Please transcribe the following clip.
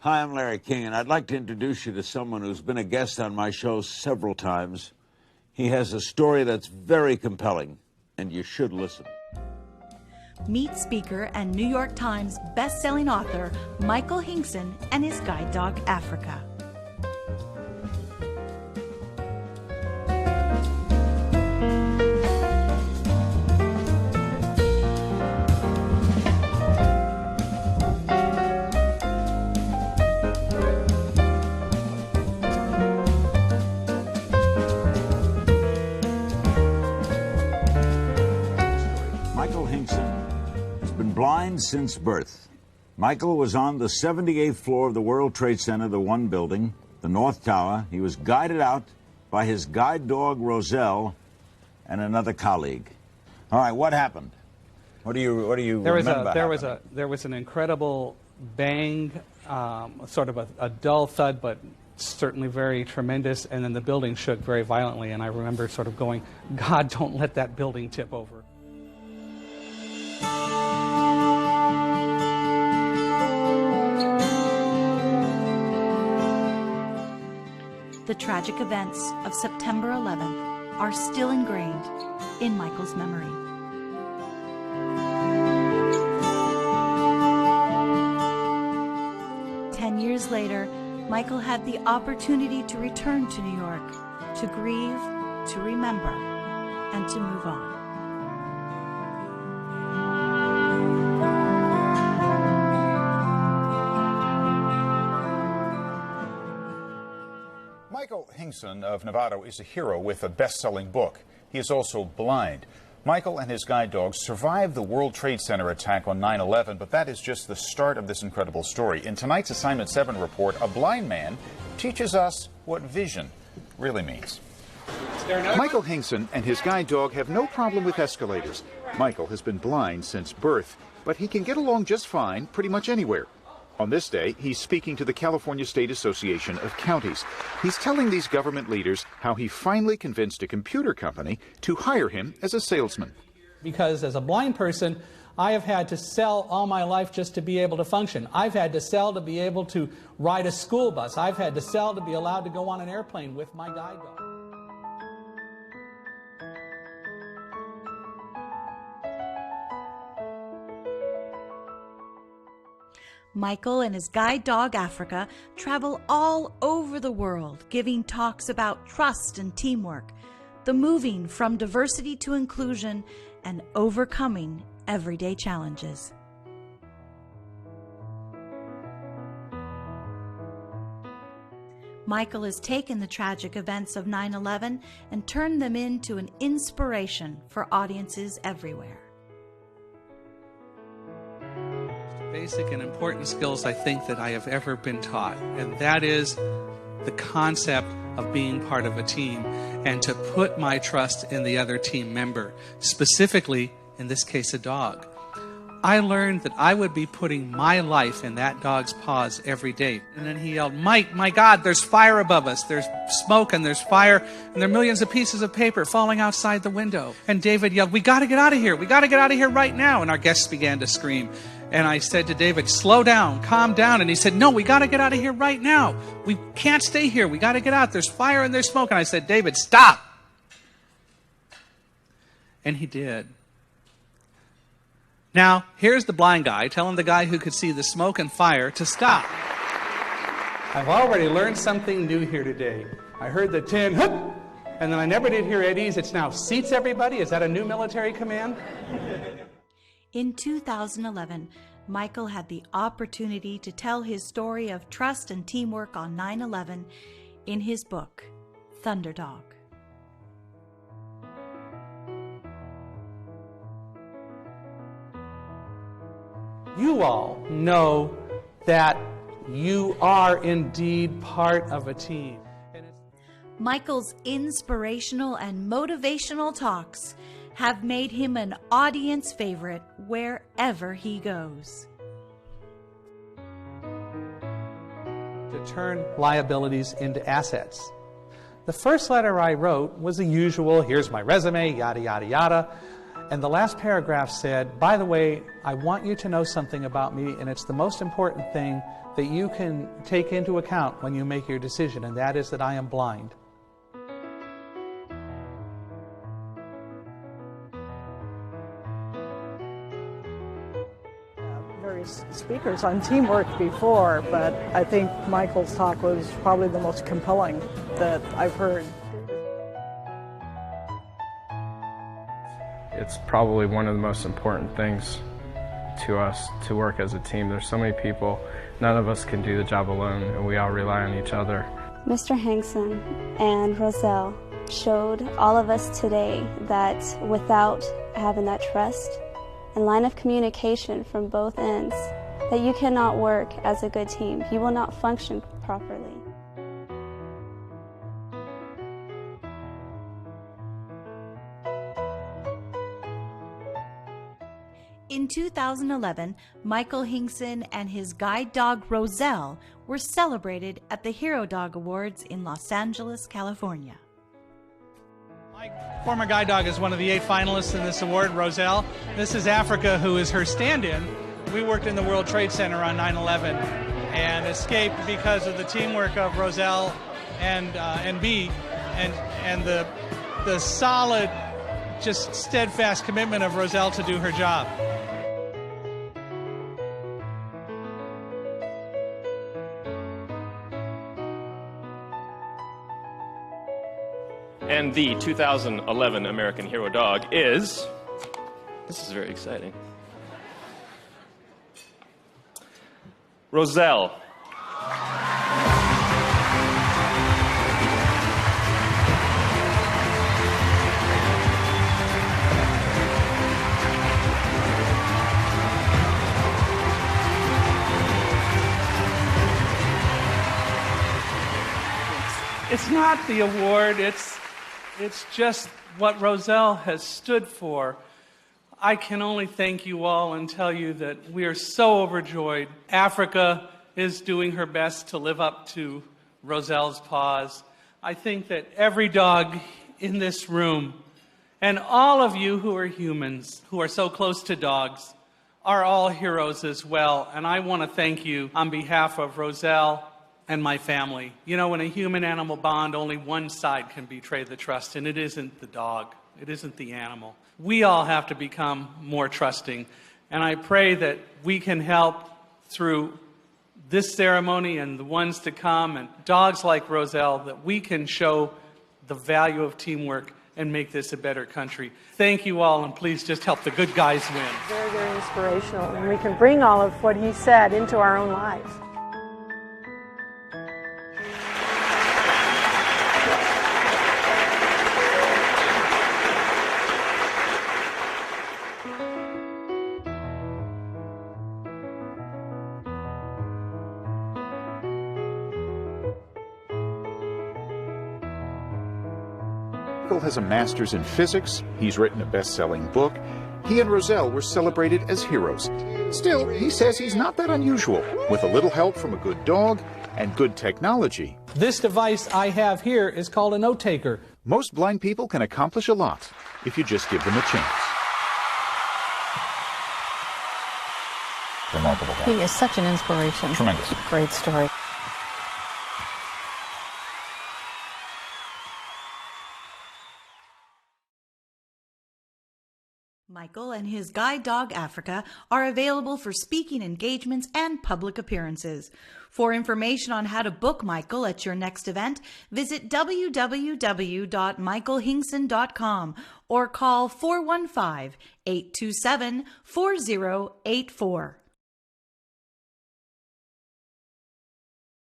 Hi, I'm Larry King, and I'd like to introduce you to someone who's been a guest on my show several times. He has a story that's very compelling, and you should listen. Meet speaker and New York Times best-selling author Michael Hingson and his guide dog, Africa. Michael Hingson has been blind since birth. Michael was on the 78th floor of the World Trade Center, the one building, the North Tower. He was guided out by his guide dog, Roselle, and another colleague. All right, what happened? What do you remember? There was an incredible bang, sort of a dull thud, but certainly very tremendous, and then the building shook very violently, and I remember sort of going, God, don't let that building tip over. The tragic events of September 11th are still ingrained in Michael's memory. Ten years later, Michael had the opportunity to return to New York, to grieve, to remember, and to move on. Michael Hingson of Nevada is a hero with a best-selling book. He is also blind. Michael and his guide dog survived the World Trade Center attack on 9/11, but that is just the start of this incredible story. In tonight's Assignment 7 report, a blind man teaches us what vision really means. Michael Hingson and his guide dog have no problem with escalators. Michael has been blind since birth, but he can get along just fine pretty much anywhere. On this day, he's speaking to the California State Association of Counties. He's telling these government leaders how he finally convinced a computer company to hire him as a salesman. Because as a blind person, I have had to sell all my life just to be able to function. I've had to sell to be able to ride a school bus. I've had to sell to be allowed to go on an airplane with my guide dog. Michael and his guide dog, Africa, travel all over the world, giving talks about trust and teamwork, the moving from diversity to inclusion, and overcoming everyday challenges. Michael has taken the tragic events of 9/11 and turned them into an inspiration for audiences everywhere. Basic and important skills I think that I have ever been taught, and that is the concept of being part of a team and to put my trust in the other team member, specifically, in this case, a dog. I learned that I would be putting my life in that dog's paws every day. And then he yelled, Mike, my God, there's fire above us. There's smoke and there's fire, and there are millions of pieces of paper falling outside the window. And David yelled, we got to get out of here. We got to get out of here right now. And our guests began to scream. And I said to David, slow down, calm down. And he said, no, we got to get out of here right now. We can't stay here. We got to get out. There's fire and there's smoke. And I said, David, stop. And he did. Now, here's the blind guy telling the guy who could see the smoke and fire to stop. I've already learned something new here today. I heard the tin, hup, and then I never did hear Eddie's. It's now seats everybody. Is that a new military command? In 2011, Michael had the opportunity to tell his story of trust and teamwork on 9/11 in his book, Thunderdog. You all know that you are indeed part of a team. Michael's inspirational and motivational talks have made him an audience favorite wherever he goes. To turn liabilities into assets. The first letter I wrote was the usual, here's my resume, yada, yada, yada. And the last paragraph said, by the way, I want you to know something about me, and it's the most important thing that you can take into account when you make your decision, and that is that I am blind. Various speakers on teamwork before, but I think Michael's talk was probably the most compelling that I've heard. It's probably one of the most important things to us to work as a team. There's so many people, none of us can do the job alone, and we all rely on each other. Mr. Hingson and Roselle showed all of us today that without having that trust and line of communication from both ends, that you cannot work as a good team. You will not function properly. In 2011, Michael Hingson and his guide dog Roselle were celebrated at the Hero Dog Awards in Los Angeles, California. My former guide dog is one of the 8 finalists in this award, Roselle. This is Africa, who is her stand-in. We worked in the World Trade Center on 9/11 and escaped because of the teamwork of Roselle and Bee, and the solid, just steadfast commitment of Roselle to do her job. And the 2011 American Hero Dog is, this is very exciting, Roselle. It's not the award, it's just what Roselle has stood for. I can only thank you all and tell you that we are so overjoyed. Africa is doing her best to live up to Roselle's paws. I think that every dog in this room, and all of you who are humans, who are so close to dogs, are all heroes as well. And I want to thank you on behalf of Roselle and my family. You know, in a human-animal bond, only one side can betray the trust, and it isn't the dog. It isn't the animal. We all have to become more trusting, and I pray that we can help through this ceremony and the ones to come, and dogs like Roselle, that we can show the value of teamwork and make this a better country. Thank you all, and please just help the good guys win. Very, very inspirational, and we can bring all of what he said into our own lives. Michael has a master's in physics. He's written a best-selling book. He and Roselle were celebrated as heroes. Still, he says he's not that unusual. With a little help from a good dog and good technology, This device I have here is called a note taker. most blind people can accomplish a lot if you just give them a chance. Remarkable guy. He is such an inspiration. Tremendous. Great story. Michael and his guide dog Africa are available for speaking engagements and public appearances. For information on how to book Michael at your next event, visit www.michaelhingson.com or call 415-827-4084.